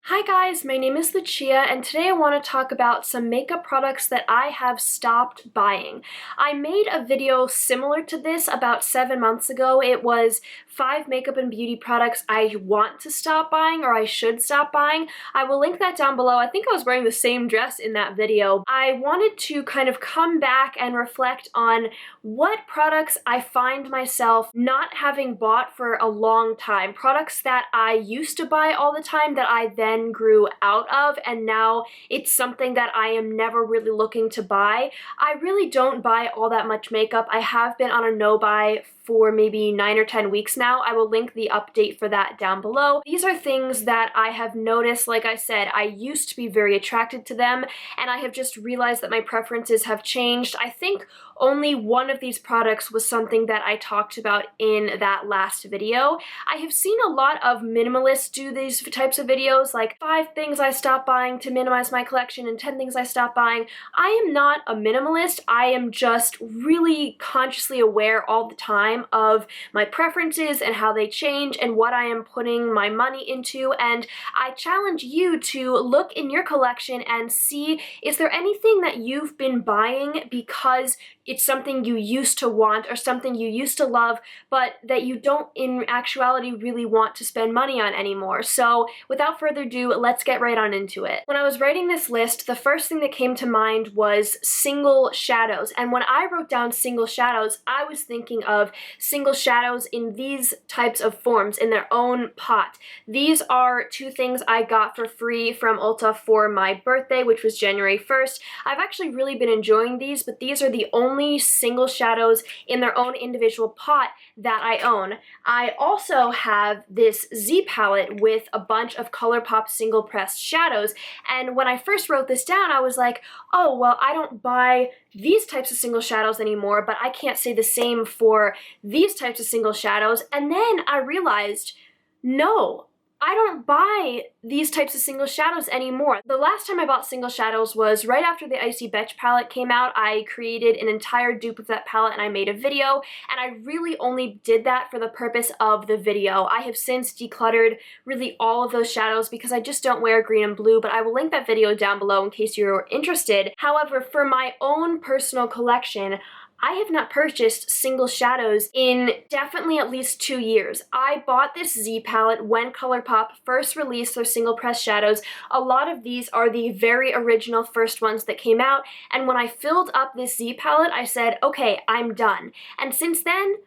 Hi guys, my name is Lucia and today I want to talk about some makeup products that I have stopped buying. I made a video similar to this about 7 months ago. It was 5 makeup and beauty products I want to stop buying or I should stop buying. I will link that down below. I think I was wearing the same dress in that video. I wanted to kind of come back and reflect on what products I find myself not having bought for a long time. Products that I used to buy all the time that I then grew out of, and now it's something that I am never really looking to buy. I really don't buy all that much makeup. I have been on a no buy for maybe 9 or 10 weeks now. I will link the update for that down below. These are things that I have noticed. Like I said, I used to be very attracted to them, and I have just realized that my preferences have changed. I think only one of these products was something that I talked about in that last video. I have seen a lot of minimalists do these types of videos, like 5 things I stopped buying to minimize my collection and 10 things I stopped buying. I am not a minimalist. I am just really consciously aware all the time of my preferences and how they change and what I am putting my money into, and I challenge you to look in your collection and see, is there anything that you've been buying because it's something you used to want or something you used to love, but that you don't in actuality really want to spend money on anymore. So without further ado, let's get right on into it. When I was writing this list, the first thing that came to mind was single shadows. And when I wrote down single shadows, I was thinking of single shadows in these types of forms, in their own pot. These are 2 things I got for free from Ulta for my birthday, which was January 1st. I've actually really been enjoying these, but these are the only single shadows in their own individual pot that I own. I also have this Z palette with a bunch of Colourpop single pressed shadows, and when I first wrote this down, I was like, oh, well, I don't buy these types of single shadows anymore, but I can't say the same for these types of single shadows. And then I realized, no, I don't buy these types of single shadows anymore. The last time I bought single shadows was right after the Icy Betch palette came out. I created an entire dupe of that palette and I made a video, and I really only did that for the purpose of the video. I have since decluttered really all of those shadows because I just don't wear green and blue, but I will link that video down below in case you're interested. However, for my own personal collection, I have not purchased single shadows in definitely at least 2 years. I bought this Z palette when Colourpop first released their single press shadows. A lot of these are the very original first ones that came out, and when I filled up this Z palette, I said, okay, I'm done. And since then,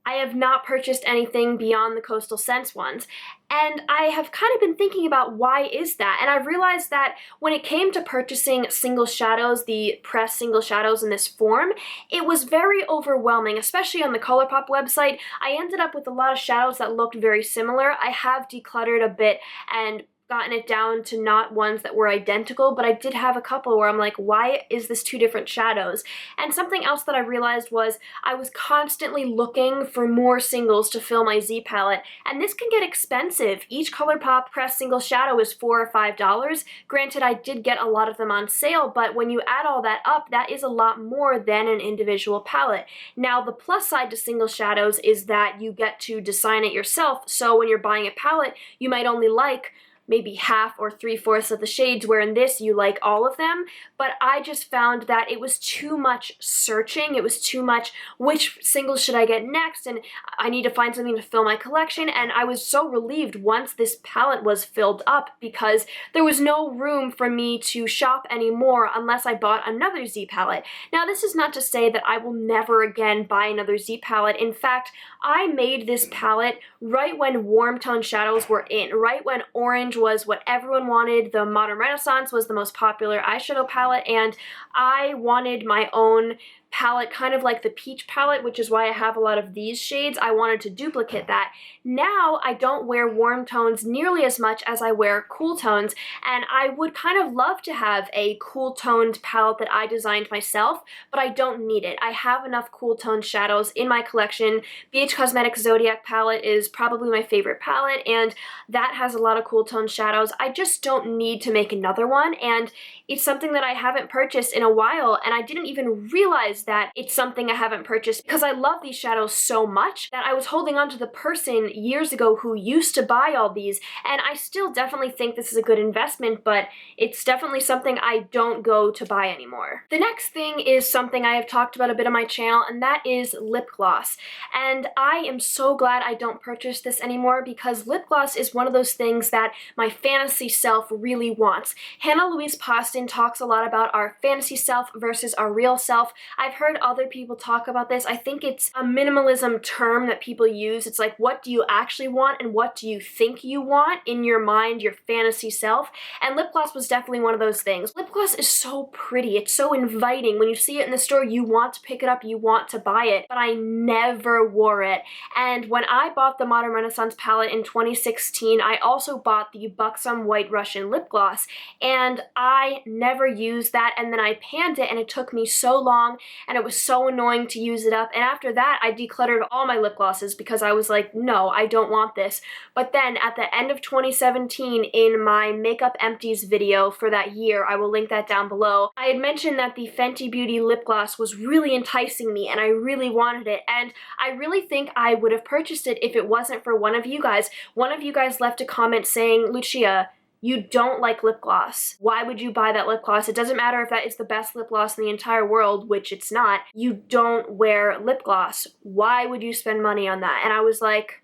I have not purchased anything beyond the Coastal Scents ones. And I have kind of been thinking about why is that, and I realized that when it came to purchasing single shadows, the pressed single shadows in this form, it was very overwhelming, especially on the Colourpop website. I ended up with a lot of shadows that looked very similar. I have decluttered a bit and gotten it down to not ones that were identical, but I did have a couple where I'm like, why is this 2 different shadows? And something else that I realized was I was constantly looking for more singles to fill my Z palette, and this can get expensive. Each Colourpop pressed single shadow is $4 or $5. Granted, I did get a lot of them on sale, but when you add all that up, that is a lot more than an individual palette. Now, the plus side to single shadows is that you get to design it yourself, so when you're buying a palette, you might only like maybe half or 3/4 of the shades, where in this you like all of them. But I just found that it was too much searching. It was too much, which singles should I get next, and I need to find something to fill my collection. And I was so relieved once this palette was filled up because there was no room for me to shop anymore unless I bought another Z palette. Now, this is not to say that I will never again buy another Z palette. In fact, I made this palette right when warm tone shadows were in, right when orange was what everyone wanted, the Modern Renaissance was the most popular eyeshadow palette, and I wanted my own palette, kind of like the peach palette, which is why I have a lot of these shades. I wanted to duplicate that. Now I don't wear warm tones nearly as much as I wear cool tones, and I would kind of love to have a cool toned palette that I designed myself, but I don't need it. I have enough cool toned shadows in my collection. BH Cosmetics Zodiac palette is probably my favorite palette, and that has a lot of cool toned shadows. I just don't need to make another one, and it's something that I haven't purchased in a while, and I didn't even realize that it's something I haven't purchased because I love these shadows so much that I was holding on to the person years ago who used to buy all these, and I still definitely think this is a good investment, but it's definitely something I don't go to buy anymore. The next thing is something I have talked about a bit on my channel, and that is lip gloss. And I am so glad I don't purchase this anymore because lip gloss is one of those things that my fantasy self really wants. Hannah Louise Poston talks a lot about our fantasy self versus our real self. I've heard other people talk about this. I think it's a minimalism term that people use. It's like, what do you actually want and what do you think you want in your mind, your fantasy self? And lip gloss was definitely one of those things. Lip gloss is so pretty. It's so inviting. When you see it in the store, you want to pick it up, you want to buy it, but I never wore it. And when I bought the Modern Renaissance palette in 2016, I also bought the Buxom White Russian lip gloss, and I never used that, and then I panned it, and it took me so long, and it was so annoying to use it up, and after that, I decluttered all my lip glosses because I was like, no, I don't want this. But then at the end of 2017, in my Makeup Empties video for that year, I will link that down below, I had mentioned that the Fenty Beauty lip gloss was really enticing me, and I really wanted it, and I really think I would have purchased it if it wasn't for one of you guys. One of you guys left a comment saying, Lucia, you don't like lip gloss. Why would you buy that lip gloss? It doesn't matter if that is the best lip gloss in the entire world, which it's not. You don't wear lip gloss. Why would you spend money on that? And I was like,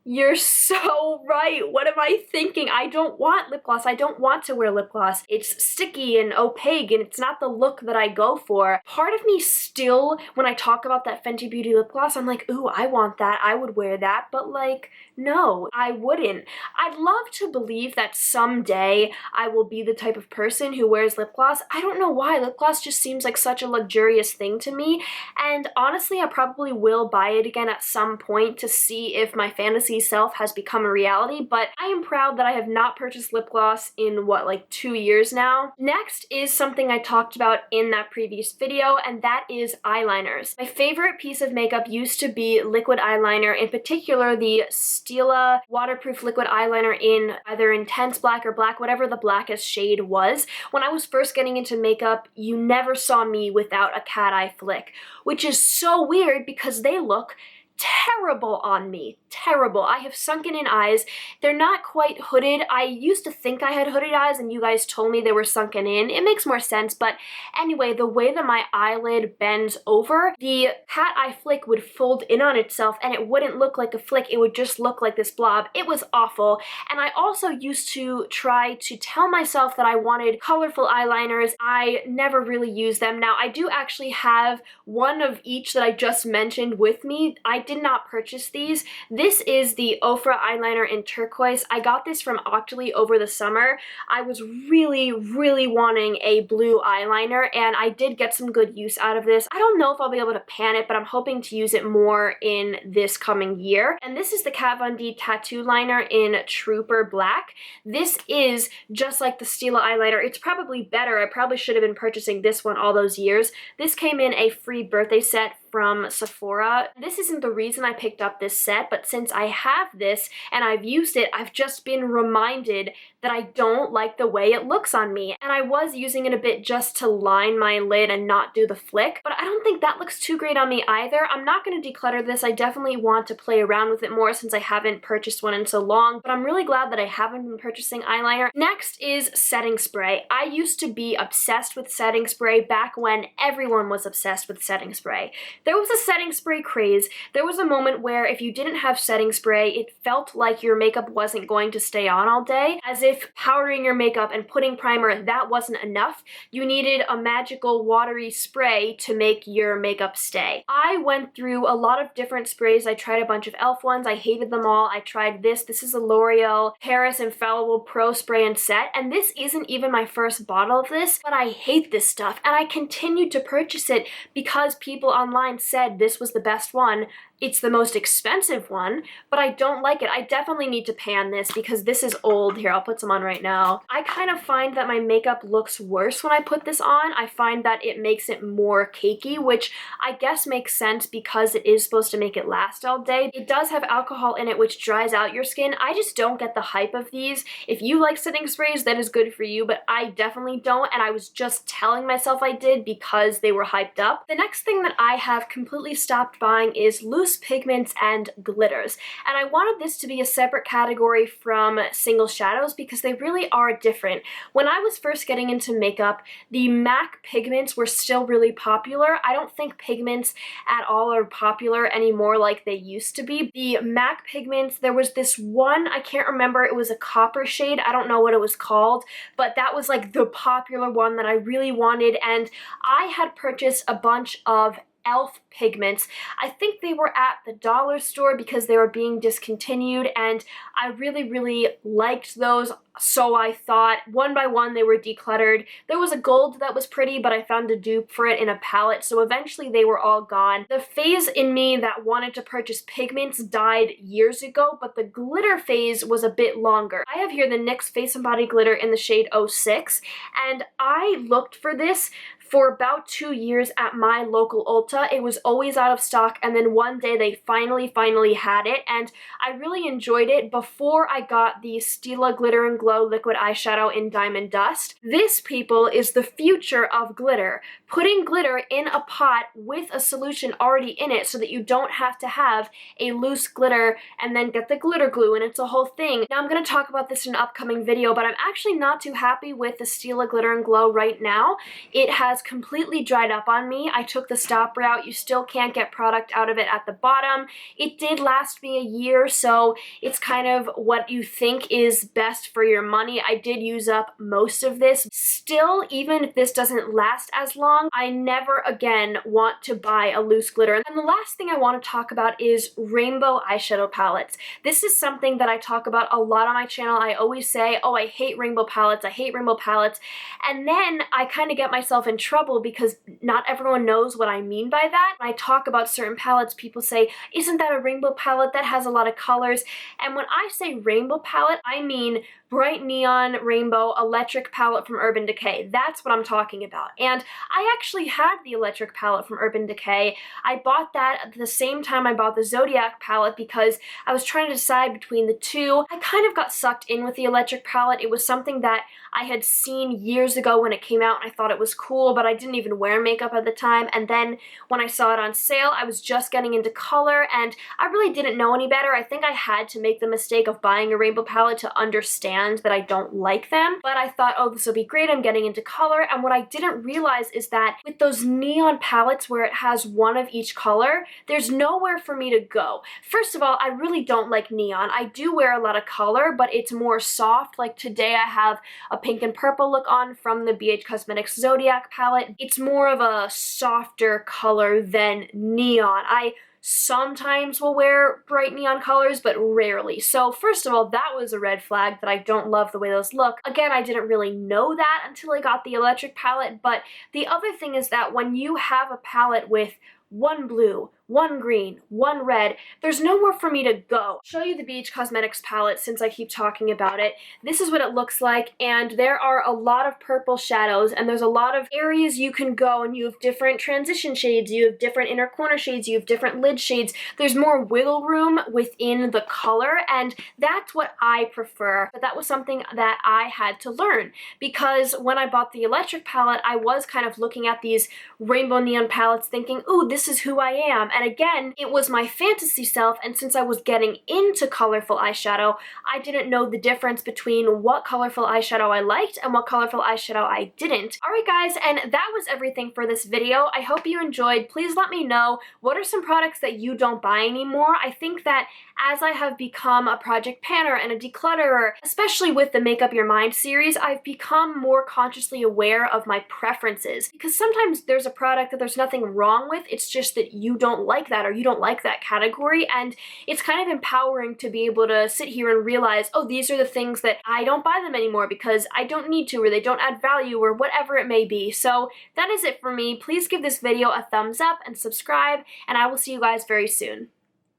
you're so right. What am I thinking? I don't want lip gloss. I don't want to wear lip gloss. It's sticky and opaque and it's not the look that I go for. Part of me still, when I talk about that Fenty Beauty lip gloss, I'm like, ooh, I want that. I would wear that. But like, no, I wouldn't. I'd love to believe that someday I will be the type of person who wears lip gloss. I don't know why. Lip gloss just seems like such a luxurious thing to me. And honestly, I probably will buy it again at some point to see if my fantasy self has become a reality, but I am proud that I have not purchased lip gloss in what, like 2 years now. Next is something I talked about in that previous video, and that is eyeliners. My favorite piece of makeup used to be liquid eyeliner, in particular the Stila waterproof liquid eyeliner in either intense black or black, whatever the blackest shade was. When I was first getting into makeup, you never saw me without a cat eye flick, which is so weird because they look terrible on me. Terrible. I have sunken in eyes. They're not quite hooded. I used to think I had hooded eyes and you guys told me they were sunken in. It makes more sense, but anyway, the way that my eyelid bends over, the cat eye flick would fold in on itself and it wouldn't look like a flick. It would just look like this blob. It was awful. And I also used to try to tell myself that I wanted colorful eyeliners. I never really used them. Now, I do actually have one of each that I just mentioned with me. I did not purchase these. This is the Ofra eyeliner in turquoise. I got this from Octoly over the summer. I was really wanting a blue eyeliner and I did get some good use out of this. I don't know if I'll be able to pan it, but I'm hoping to use it more in this coming year. And this is the Kat Von D tattoo liner in Trooper Black. This is just like the Stila eyeliner. It's probably better. I probably should have been purchasing this one all those years. This came in a free birthday set from Sephora. This isn't the reason I picked up this set, but since I have this and I've used it, I've just been reminded that I don't like the way it looks on me. And I was using it a bit just to line my lid and not do the flick, but I don't think that looks too great on me either. I'm not going to declutter this. I definitely want to play around with it more since I haven't purchased one in so long, but I'm really glad that I haven't been purchasing eyeliner. Next is setting spray. I used to be obsessed with setting spray back when everyone was obsessed with setting spray. There was a setting spray craze. There was a moment where if you didn't have setting spray, it felt like your makeup wasn't going to stay on all day, as if powdering your makeup and putting primer, that wasn't enough. You needed a magical watery spray to make your makeup stay. I went through a lot of different sprays. I tried a bunch of e.l.f. ones. I hated them all. I tried this. This is a L'Oreal Paris Infallible Pro Spray and Set, and this isn't even my first bottle of this, but I hate this stuff, and I continued to purchase it because people online said this was the best one. it's the most expensive one, but I don't like it. I definitely need to pan this because this is old. Here, I'll put some on right now. I kind of find that my makeup looks worse when I put this on. I find that it makes it more cakey, which I guess makes sense because it is supposed to make it last all day. It does have alcohol in it, which dries out your skin. I just don't get the hype of these. If you like setting sprays, that is good for you, but I definitely don't, and I was just telling myself I did because they were hyped up. The next thing that I have completely stopped buying is loose pigments and glitters, and I wanted this to be a separate category from single shadows because they really are different. When I was first getting into makeup, the MAC pigments were still really popular. I don't think pigments at all are popular anymore like they used to be. The MAC pigments, there was this one, I can't remember, it was a copper shade, I don't know what it was called, but that was like the popular one that I really wanted, and I had purchased a bunch of e.l.f. pigments. I think they were at the dollar store because they were being discontinued, and I really liked those, so I thought one by one they were decluttered. There was a gold that was pretty, but I found a dupe for it in a palette, so eventually they were all gone. The phase in me that wanted to purchase pigments died years ago, but the glitter phase was a bit longer. I have here the NYX Face and Body Glitter in the shade 06, and I looked for this for about 2 years at my local Ulta. It was always out of stock, and then one day they finally had it, and I really enjoyed it before I got the Stila Glitter and Glow liquid eyeshadow in Diamond Dust. This, people, is the future of glitter. Putting glitter in a pot with a solution already in it so that you don't have to have a loose glitter and then get the glitter glue, and it's a whole thing. Now, I'm going to talk about this in an upcoming video, but I'm actually not too happy with the Stila Glitter and Glow right now. It has completely dried up on me. I took the stop route. You still can't get product out of it at the bottom. It did last me a year, so it's kind of what you think is best for your money. I did use up most of this. Still, even if this doesn't last as long, I never again want to buy a loose glitter. And the last thing I want to talk about is rainbow eyeshadow palettes. This is something that I talk about a lot on my channel. I always say, oh, I hate rainbow palettes, I hate rainbow palettes, and then I kind of get myself in trouble because not everyone knows what I mean by that. When I talk about certain palettes, people say, isn't that a rainbow palette that has a lot of colors? And when I say rainbow palette, I mean bright neon rainbow electric palette from Urban Decay. That's what I'm talking about. And I actually had the electric palette from Urban Decay. I bought that at the same time I bought the Zodiac palette because I was trying to decide between the two. I kind of got sucked in with the electric palette. It was something that I had seen years ago when it came out, and I thought it was cool, but I didn't even wear makeup at the time. And then when I saw it on sale, I was just getting into color, and I really didn't know any better. I think I had to make the mistake of buying a rainbow palette to understand that I don't like them, but I thought, oh, this will be great, I'm getting into color. And what I didn't realize is that with those neon palettes where it has one of each color, there's nowhere for me to go. First of all, I really don't like neon. I do wear a lot of color, but it's more soft. Like today I have a pink and purple look on from the BH Cosmetics Zodiac palette. It's more of a softer color than neon. I sometimes will wear bright neon colors, but rarely. So first of all, that was a red flag that I don't love the way those look. Again, I didn't really know that until I got the electric palette, but the other thing is that when you have a palette with one blue, one green, one red, there's nowhere for me to go. I'll show you the BH Cosmetics palette since I keep talking about it. This is what it looks like, and there are a lot of purple shadows, and there's a lot of areas you can go, and you have different transition shades, you have different inner corner shades, you have different lid shades. There's more wiggle room within the color, and that's what I prefer. But that was something that I had to learn, because when I bought the electric palette, I was kind of looking at these rainbow neon palettes thinking, ooh, this is who I am. And again, it was my fantasy self, and since I was getting into colorful eyeshadow, I didn't know the difference between what colorful eyeshadow I liked and what colorful eyeshadow I didn't. Alright guys, and that was everything for this video. I hope you enjoyed. Please let me know what are some products that you don't buy anymore. I think that as I have become a project panner and a declutterer, especially with the Make Up Your Mind series, I've become more consciously aware of my preferences. Because sometimes there's a product that there's nothing wrong with, it's just that you don't like that or you don't like that category, and it's kind of empowering to be able to sit here and realize, oh, these are the things that I don't buy them anymore because I don't need to, or they don't add value, or whatever it may be. So that is it for me. Please give this video a thumbs up and subscribe, and I will see you guys very soon.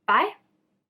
Bye!